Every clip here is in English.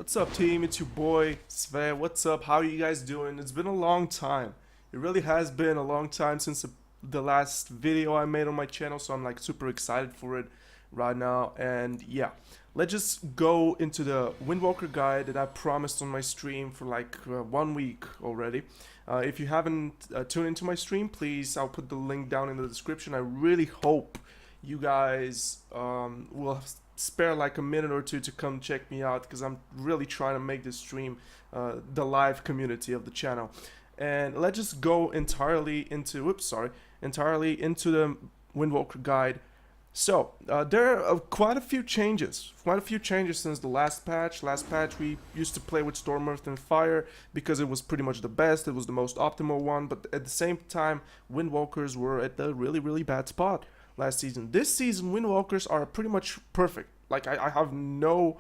What's up, team? It's your boy Sveh. What's up? How are you guys doing? It's been a long time. It really has been a long time since the last video I made on my channel, so I'm like super excited for it right now. And yeah, let's just go into the Windwalker guide that I promised on my stream for like 1 week already. If you haven't tuned into my stream, please, I'll put the link down in the description. I really hope you guys will spare like a minute or two to come check me out, because I'm really trying to make this stream the live community of the channel. And let's just go entirely into the Windwalker guide. So there are quite a few changes since the last patch. Last patch we used to play with Storm, Earth and Fire because it was pretty much the best, it was the most optimal one, but at the same time Windwalkers were at the really bad spot last season. This season Windwalkers are pretty much perfect. Like I have no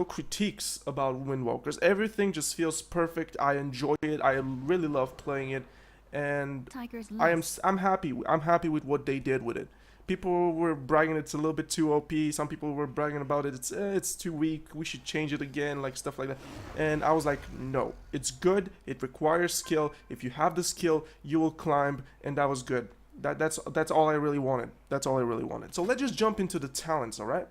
critiques about Windwalkers. Everything just feels perfect. I enjoy it. I really love playing it, and I'm happy. I'm happy with what they did with it. People were bragging it's a little bit too OP. Some people were bragging about it. It's too weak. We should change it again, like stuff like that. And I was like, no, it's good. It requires skill. If you have the skill, you will climb, and that was good. That's all I really wanted. That's all I really wanted. So let's just jump into the talents, all right?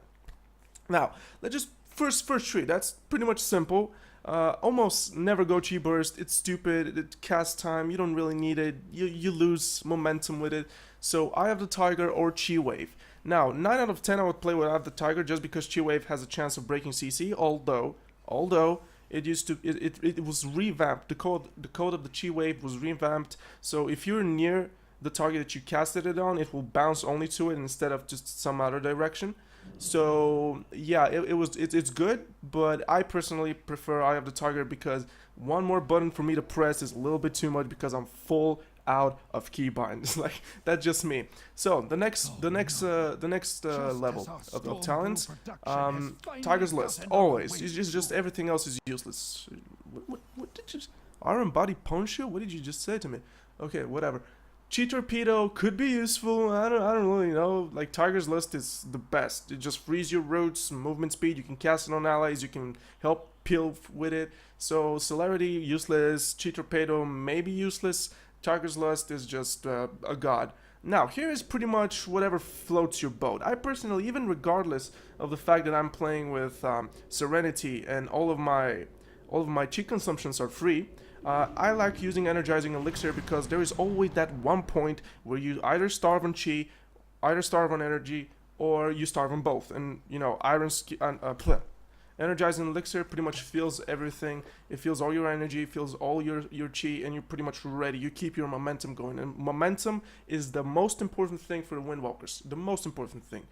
Now, let's just first tree. That's pretty much simple. Almost never go chi burst. It's stupid. It cast time. You don't really need it. You lose momentum with it. So I have the Tiger or Chi Wave. Now, 9 out of 10 I would play without the Tiger just because Chi Wave has a chance of breaking CC. Although it used to it was revamped. The code of the Chi Wave was revamped. So if you're near the target that you casted it on, it will bounce only to it instead of just some other direction. So yeah, it's good, but I personally prefer Eye of the Tiger because one more button for me to press is a little bit too much because I'm full out of keybinds. Like, that's just me. So the next level of talents, Tiger's List, always. It's just everything else is useless. What did you Iron Body Poncho? What did you just say to me? Okay, whatever. Chi Torpedo could be useful. I don't really know. Like, Tiger's List is the best. It just frees your routes, movement speed. You can cast it on allies. You can help peel with it. So Celerity useless. Chi Torpedo maybe useless. Tiger's List is just a god. Now here is pretty much whatever floats your boat. I personally, even regardless of the fact that I'm playing with Serenity and all of my chi consumptions are free. I like using Energizing Elixir because there is always that one point where you either starve on chi, either starve on energy, or you starve on both. And you know, Energizing Elixir pretty much fills everything. It fills all your energy, fills all your chi, and you're pretty much ready. You keep your momentum going, and momentum is the most important thing for the Windwalkers. The most important thing.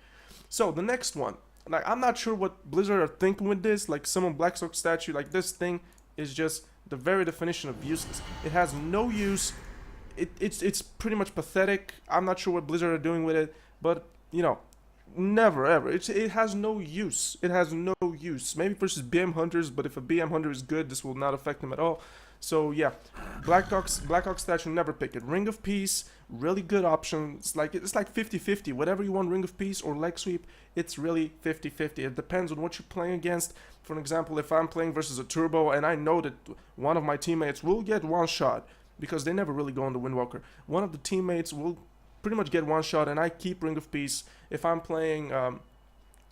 So the next one, like, I'm not sure what Blizzard are thinking with this. Like, some Blackstock statue, like, this thing is just the very definition of useless. It has no use. It's pretty much pathetic. I'm not sure what Blizzard are doing with it, but you know, never ever. It has no use. It has no use. Maybe versus BM hunters, but if a BM hunter is good, this will not affect them at all. So yeah, Blackhawk statue, never pick it. Ring of Peace, really good option. It's like 50-50. Whatever you want, Ring of Peace or leg sweep, it's really 50-50. It depends on what you're playing against. For an example, if I'm playing versus a turbo and I know that one of my teammates will get one shot because they never really go on the Windwalker. One of the teammates will pretty much get one shot, and I keep Ring of Peace. If I'm playing,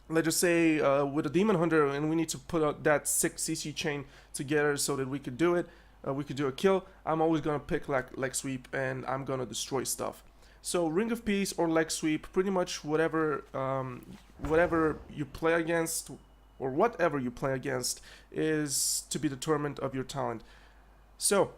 let's just say with a Demon Hunter, and we need to put out that 6 CC chain together so that we could do it. We could do a kill. I'm always gonna pick leg sweep, and I'm gonna destroy stuff. So Ring of Peace or leg sweep, pretty much whatever you play against, or whatever you play against, is to be determined of your talent. So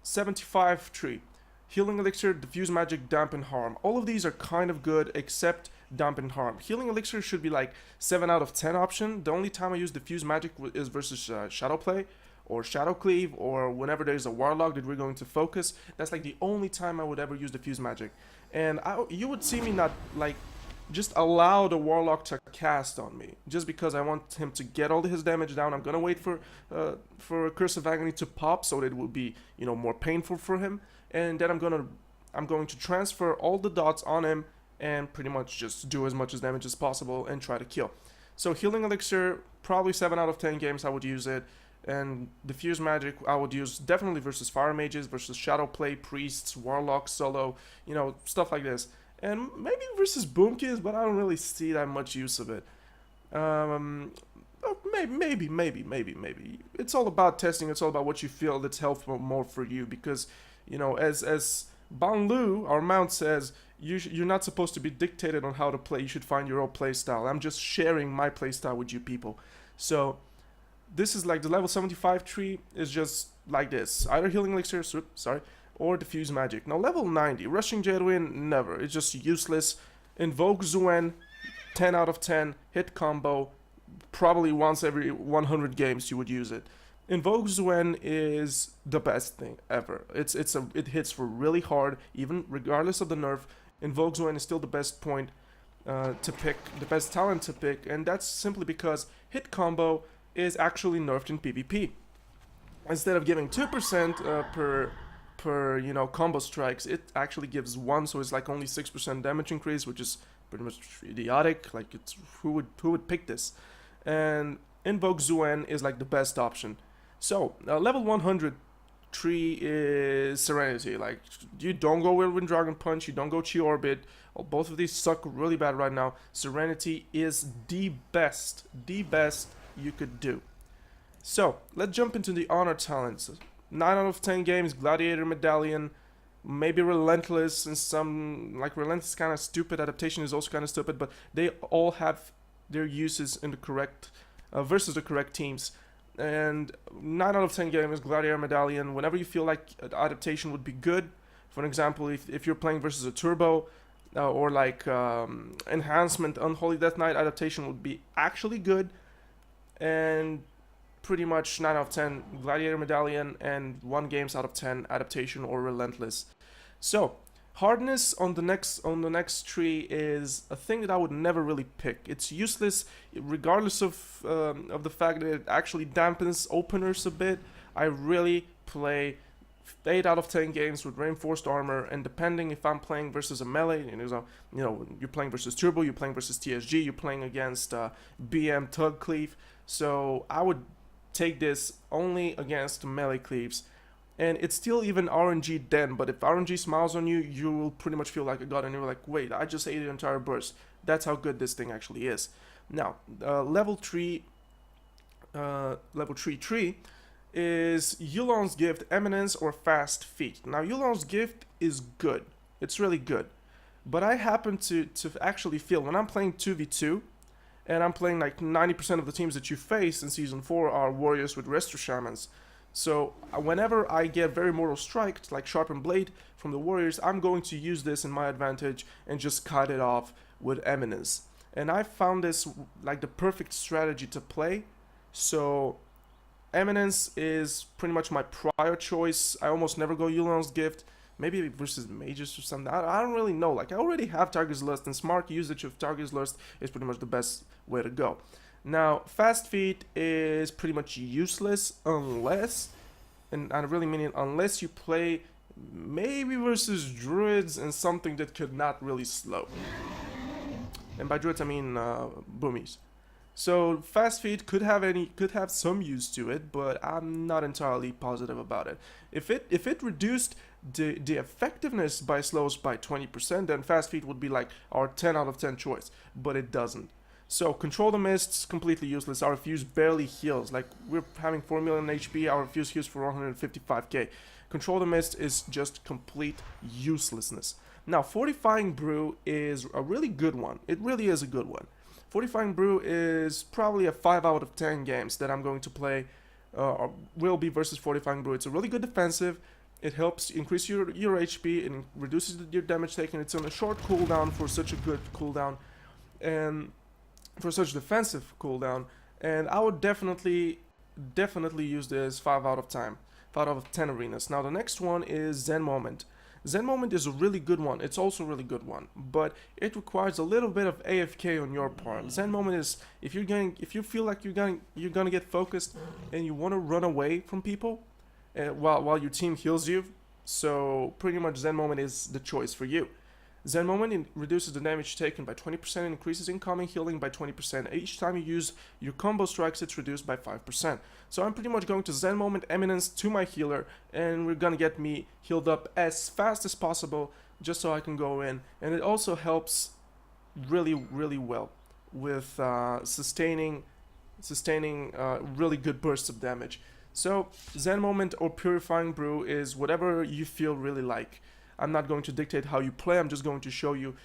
75 tree, Healing Elixir, Diffuse Magic, Dampen Harm. All of these are kind of good except Dampen Harm. Healing Elixir should be like 7 out of 10 option. The only time I use Diffuse Magic is versus Shadow Play or Shadow Cleave, or whenever there's a Warlock that we're going to focus. That's like the only time I would ever use Diffuse Magic. And you would see me not like just allow the Warlock to cast on me just because I want him to get all his damage down. I'm gonna wait for Curse of Agony to pop so that it will be, you know, more painful for him, and then I'm going to transfer all the dots on him and pretty much just do as much damage as possible and try to kill. So Healing Elixir, probably 7 out of 10 games I would use it. And Diffuse Magic I would use definitely versus Fire Mages, versus Shadowplay, Priests, Warlocks, Solo, stuff like this. And maybe versus Boomkins, but I don't really see that much use of it. Maybe. It's all about testing. It's all about what you feel that's helpful more for you. Because, as Ban Lu, our mount says, you're not supposed to be dictated on how to play. You should find your own play style. I'm just sharing my play style with you people. So this is like the level 75 tree is just like this. Either Healing Elixir, or Diffuse Magic. Now level 90, Rushing Jedwin, never. It's just useless. Invoke Zuen, 10 out of 10. Hit combo. Probably once every 100 games you would use it. Invoke Zuen is the best thing ever. It hits for really hard, even regardless of the nerf. Invoke Zuen is still the best point to pick, the best talent to pick, and that's simply because hit combo is actually nerfed in PvP. Instead of giving 2% per combo strikes, it actually gives 1, so it's like only 6% damage increase, which is pretty much idiotic. Like, it's who would pick this? And Invoke Zuen is like the best option. So level 100 tree is Serenity. Like, you don't go Whirlwind Dragon Punch, you don't go Chi Orbit. Both of these suck really bad right now. Serenity is the best you could do. So let's jump into the honor talents. 9 out of 10 games, Gladiator Medallion, maybe Relentless, and some, like, Relentless kind of stupid, Adaptation is also kind of stupid, but they all have their uses in the correct versus the correct teams. And 9 out of 10 games, Gladiator Medallion, whenever you feel like Adaptation would be good. For example, if you're playing versus a Turbo or like Enhancement, Unholy Death Knight, Adaptation would be actually good. And pretty much 9 out of 10 Gladiator Medallion, and 1 games out of 10 Adaptation or Relentless. So hardness on the next tree is a thing that I would never really pick. It's useless regardless of the fact that it actually dampens openers a bit. I really play 8 out of 10 games with reinforced armor, and depending if I'm playing versus a melee, you're playing versus Turbo, you're playing versus TSG, you're playing against BM Tug Cleave. So I would take this only against melee cleaves. And it's still even RNG then, but if RNG smiles on you, you will pretty much feel like a god, and you're like, wait, I just ate the entire burst. That's how good this thing actually is. Now, level 3 tree is Yulon's Gift, Eminence, or Fast Feet. Now, Yulon's Gift is good. It's really good. But I happen to actually feel, when I'm playing 2v2, and I'm playing like 90% of the teams that you face in Season 4 are warriors with Resto Shamans. So whenever I get very mortal striked, like Sharpened Blade from the warriors, I'm going to use this in my advantage and just cut it off with Eminence. And I found this like the perfect strategy to play. So Eminence is pretty much my prior choice. I almost never go Yulon's Gift. Maybe versus Mages or something. I don't really know. Like, I already have Target's Lust, and smart usage of Target's Lust is pretty much the best way to go. Now, Fast Feet is pretty much useless unless, and I really mean it, unless you play maybe versus Druids and something that could not really slow. And by Druids I mean Boomies. So Fast Feet could have some use to it, but I'm not entirely positive about it. If it reduced the effectiveness by slows by 20%, then Fast Feet would be like our 10 out of 10 choice, but it doesn't. So Control the Mists, completely useless. Our Fuse barely heals. Like, we're having 4 million HP, our Fuse heals for 155k. Control the Mist is just complete uselessness. Now, Fortifying Brew is a really good one. It really is a good one. Fortifying Brew is probably a 5 out of 10 games that I'm going to play, will be versus Fortifying Brew. It's a really good defensive. It helps increase your HP and reduces your damage taken. It's on a short cooldown for such a good cooldown, and for such defensive cooldown. And I would definitely use this 5 out of 10 arenas. Now the next one is Zen Moment. Zen Moment is a really good one. It's also a really good one, but it requires a little bit of AFK on your part. Zen Moment is if you feel like you're gonna get focused and you want to run away from people while your team heals you. So pretty much Zen Moment is the choice for you. Zen Moment reduces the damage taken by 20% and increases incoming healing by 20%. Each time you use your combo strikes, it's reduced by 5%. So I'm pretty much going to Zen Moment Eminence to my healer, and we're gonna get me healed up as fast as possible just so I can go in. And it also helps really well with sustaining really good bursts of damage. So Zen Moment or Purifying Brew is whatever you feel really like. I'm not going to dictate how you play, I'm just going to show you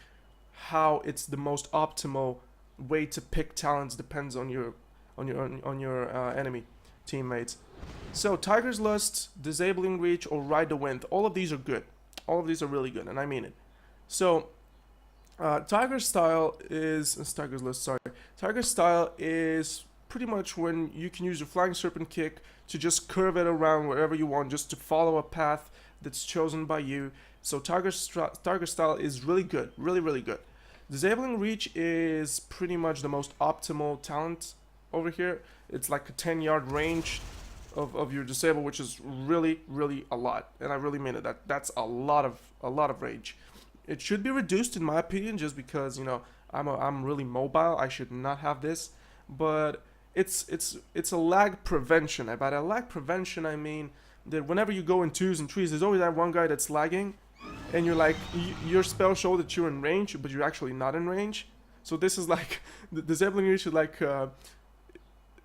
how it's the most optimal way to pick talents. Depends on your enemy teammates. So Tiger's Lust, Disabling Reach, or Ride the Wind, all of these are good. All of these are really good, and I mean it. So Tiger's Style is Tiger's Style is pretty much when you can use your Flying Serpent Kick to just curve it around wherever you want, just to follow a path that's chosen by you. So Tiger Style is really good, really good. Disabling Reach is pretty much the most optimal talent over here. It's like a 10-yard range of your disable, which is really a lot, and I really mean it. That's a lot of range. It should be reduced in my opinion, just because, you know, I'm really mobile. I should not have this, but it's a lag prevention. And by lag prevention, I mean that whenever you go in 2s and 3s, there's always that one guy that's lagging, and you're like, your spell shows that you're in range, but you're actually not in range. So this is like, the Disabling Reach is like,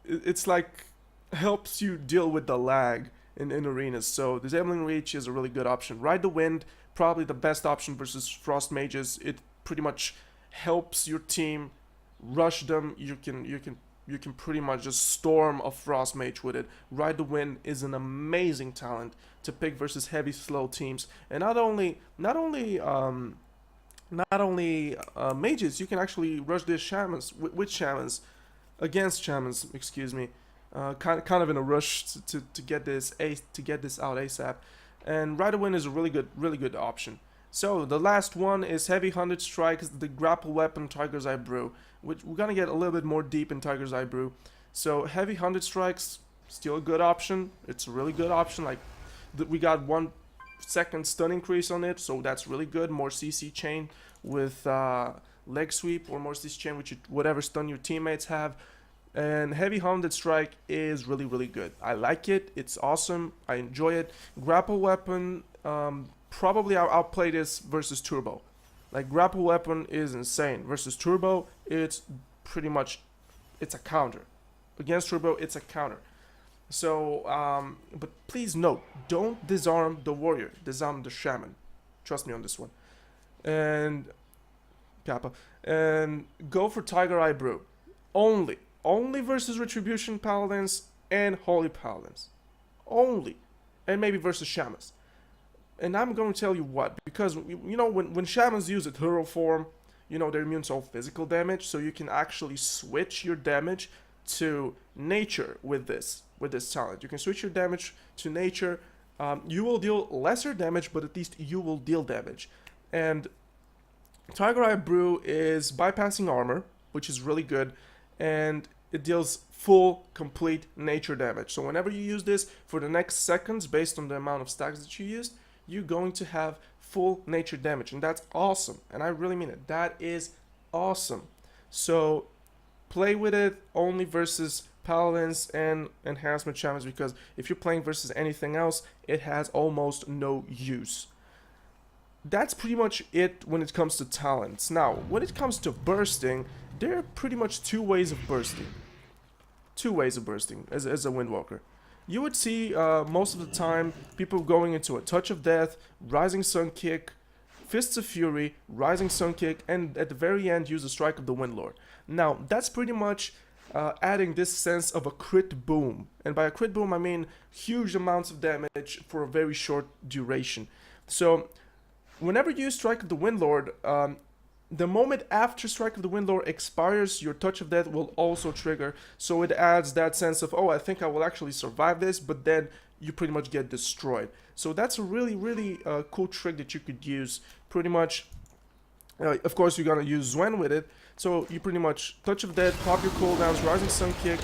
it's like, helps you deal with the lag in arenas. So Disabling Reach is a really good option. Ride the Wind, probably the best option versus Frost Mages. It pretty much helps your team rush them. You can pretty much just storm a Frost Mage with it. Ride the Wind is an amazing talent to pick versus heavy slow teams. And not only mages, you can actually rush this shamans with shamans against shamans. Excuse me. Kind of in a rush to get this out ASAP. And Ride the Wind is a really good option. So the last one is Heavy 100 Strikes, the grapple weapon Tiger's Eye Brew, which we're gonna get a little bit more deep in Tiger's Eye Brew. So Heavy 100 Strikes, still a good option. It's a really good option. Like, we got 1 second stun increase on it, so that's really good. More CC chain with leg sweep, or more CC chain with whatever stun your teammates have. And Heavy 100 Strike is really good. I like it. It's awesome. I enjoy it. Grapple weapon, probably I'll play this versus Turbo. Like, grapple weapon is insane. Versus Turbo, it's pretty much, it's a counter. Against Turbo, it's a counter. So, but please note, don't disarm the warrior. Disarm the shaman. Trust me on this one. And Kappa. And go for Tiger Eye Brew. Only versus Retribution Paladins and Holy Paladins. Only. And maybe versus Shamans. And I'm going to tell you what. Because, you know, when Shamans use a Hero form, you know, they're immune to all physical damage. So you can actually switch your damage to nature with this talent. You can switch your damage to nature. You will deal lesser damage, but at least you will deal damage. And Tiger Eye Brew is bypassing armor, which is really good. And it deals full, complete nature damage. So whenever you use this for the next seconds, based on the amount of stacks that you used, you're going to have full nature damage. And that's awesome. And I really mean it. That is awesome. So play with it only versus Paladins and Enhancement Shamans, because if you're playing versus anything else, it has almost no use. That's pretty much it when it comes to talents. Now, when it comes to bursting, there are pretty much two ways of bursting. As a Windwalker. You would see most of the time people going into a Touch of Death, Rising Sun Kick, Fists of Fury, Rising Sun Kick, and at the very end use a Strike of the Windlord. Now, that's pretty much adding this sense of a crit boom. And by a crit boom, I mean huge amounts of damage for a very short duration. So, whenever you use Strike of the Windlord, the moment after Strike of the Windlord expires, your Touch of Death will also trigger. So it adds that sense of, oh, I think I will actually survive this, but then you pretty much get destroyed. So that's a really cool trick that you could use. Pretty much, of course, you're gonna use Sveh with it. So you pretty much Touch of Death, pop your cooldowns, Rising Sun Kick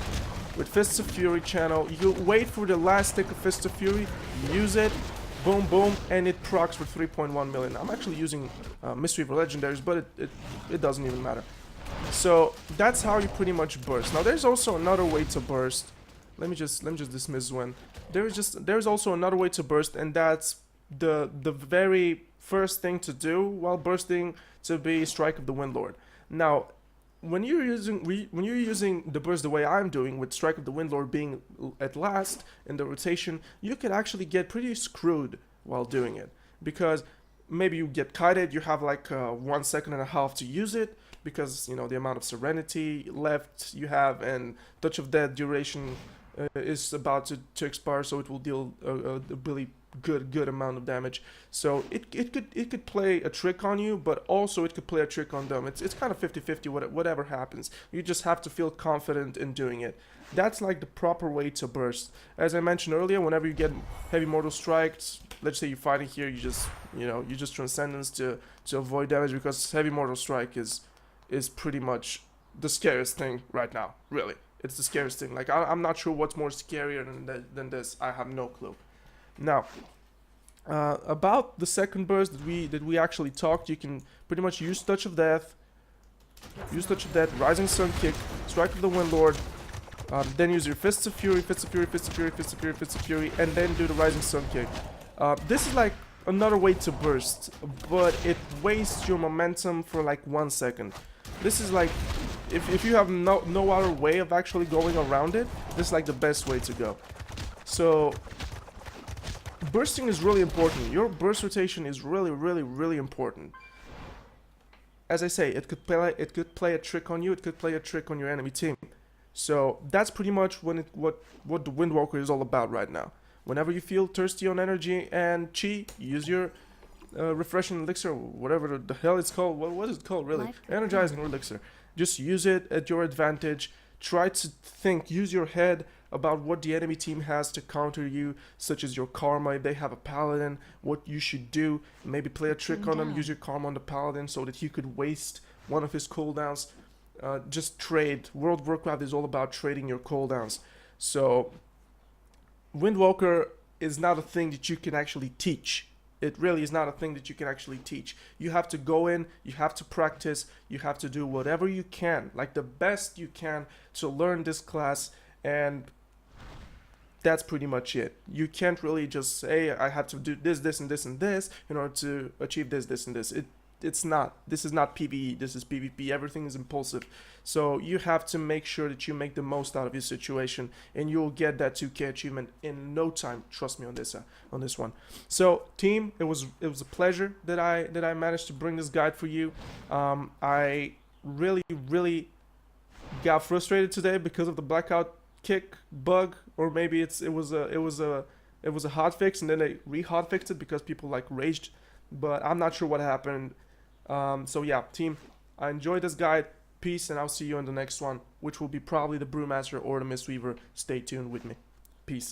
with Fists of Fury channel. You wait for the last tick of Fists of Fury, use it, boom, boom, and it procs for 3.1 million. I'm actually using Mistweaver legendaries, but it doesn't even matter. So that's how you pretty much burst. Now there's also another way to burst. Let me just dismiss Zwin. There's also another way to burst, and that's the very first thing to do while bursting, to be Strike of the Windlord. Now, when you're using the burst the way I'm doing, with Strike of the Windlord being at last in the rotation, you can actually get pretty screwed while doing it, because maybe you get kited, you have like 1.5 seconds to use it, because you know the amount of serenity left you have, and Touch of Death duration is about to expire, so it will deal a really good amount of damage. So it could play a trick on you, but also it could play a trick on them. It's kind of 50-50 whatever happens. You just have to feel confident in doing it. That's like the proper way to burst. As I mentioned earlier, whenever you get heavy mortal strikes, let's say you're fighting here, you just Transcendence to avoid damage, because heavy mortal strike is pretty much the scariest thing right now. Really, it's the scariest thing. Like I'm not sure what's more scarier than this. I have no clue. Now, about the second burst that we actually talked, you can pretty much use Touch of Death, Rising Sun Kick, Strike of the Windlord, then use your Fists of Fury, and then do the Rising Sun Kick. This is like another way to burst, but it wastes your momentum for like 1 second. This is like, if you have no other way of actually going around it, this is like the best way to go. So bursting is really important. Your burst rotation is really important. As I say, it could play a trick on you, it could play a trick on your enemy team. So that's pretty much what the Windwalker is all about right now. Whenever you feel thirsty on energy and chi, use your refreshing elixir, whatever the hell it's called. What is it called really? Energizing elixir. Just use it at your advantage. Try to think, use your head about what the enemy team has to counter you, such as your karma. If they have a paladin, what you should do. Maybe play a trick on them, use your karma on the paladin so that you could waste one of his cooldowns. Just trade. World of Warcraft is all about trading your cooldowns. So Windwalker is not a thing that you can actually teach. It really is not a thing that you can actually teach. You have to go in, you have to practice, you have to do whatever you can, like the best you can, to learn this class, and that's pretty much it. You can't really just say, I have to do this, this, and this, and this in order to achieve this, this, and this. It's not. This is not PvE, this is PvP. Everything is impulsive. So you have to make sure that you make the most out of your situation, and you'll get that 2K achievement in no time. Trust me on this one. So team, it was a pleasure that I managed to bring this guide for you. I really got frustrated today because of the blackout kick bug, or maybe it was a hotfix and then they re-hotfixed it because people like raged, but I'm not sure what happened. So yeah, team, I enjoyed this guide. Peace, and I'll see you in the next one, which will be probably the Brewmaster or the Mistweaver. Stay tuned with me. Peace.